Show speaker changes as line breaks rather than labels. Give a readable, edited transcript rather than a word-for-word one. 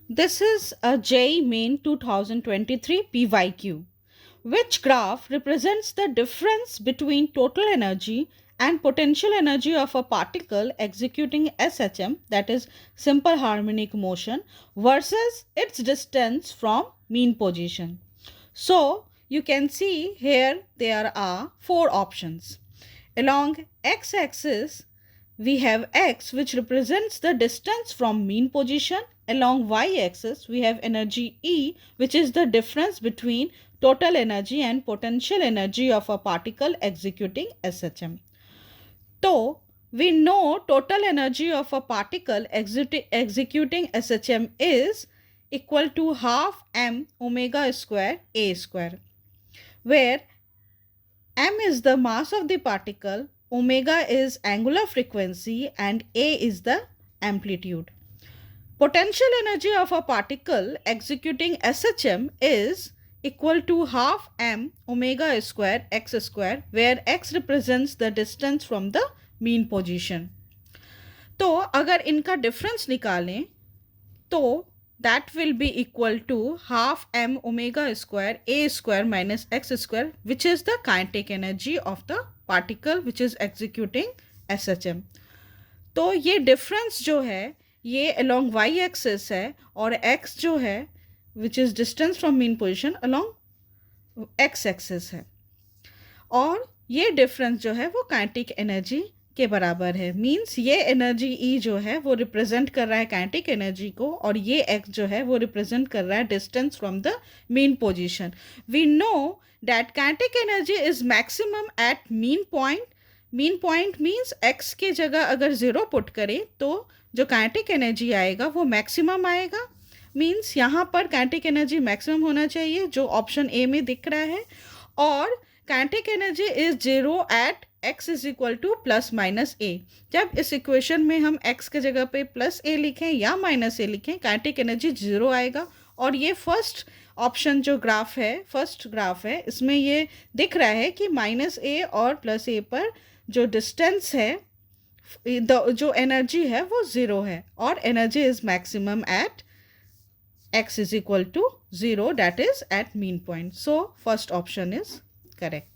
This is a JEE Main 2023 PYQ. Which graph represents the difference between total energy and potential energy of a particle executing SHM, that is simple harmonic motion, versus its distance from mean position. So you can see here there are four options. Along x-axis we have x, which represents the distance from mean position. Along y-axis we have energy E, which is the difference between total energy and potential energy of a particle executing SHM. So we know total energy of a particle executing SHM is equal to half m omega square a square, where m is the mass of the particle, omega is angular frequency, and a is the amplitude. Potential energy of a particle executing SHM is equal to half m omega square x square, where x represents the distance from the mean position. तो अगर इनका difference निकालें तो that will be equal to half m omega square a square minus x square, which is the kinetic energy of the particle which is executing SHM. तो ये difference जो है ये along y axis है और x जो है which is distance from mean position along x axis है, और ये डिफरेंस जो है वो काइनेटिक एनर्जी के बराबर है. मीन्स ये एनर्जी ई जो है वो रिप्रेजेंट कर रहा है काइनेटिक एनर्जी को, और ये एक्स जो है वो रिप्रेजेंट कर रहा है distance from the mean position. We know that kinetic energy is maximum at mean point. Mean point means x के जगह अगर ज़ीरो पुट करें तो जो काइनेटिक एनर्जी आएगा वो मैक्सिमम आएगा. मीन्स यहाँ पर काइनेटिक एनर्जी मैक्सिमम होना चाहिए जो ऑप्शन ए में दिख रहा है, और kinetic energy is zero at x is equal to plus minus a. जब इस इक्वेशन में हम x के जगह पे प्लस ए लिखें या माइनस ए लिखें, काइनेटिक एनर्जी जीरो आएगा. और ये फर्स्ट ऑप्शन जो ग्राफ है, फर्स्ट ग्राफ है, इसमें ये दिख रहा है कि माइनस ए और प्लस ए पर जो डिस्टेंस है, जो एनर्जी है वो ज़ीरो है, और energy is maximum at x is equal to 0, that is at mean point. So first option is correct.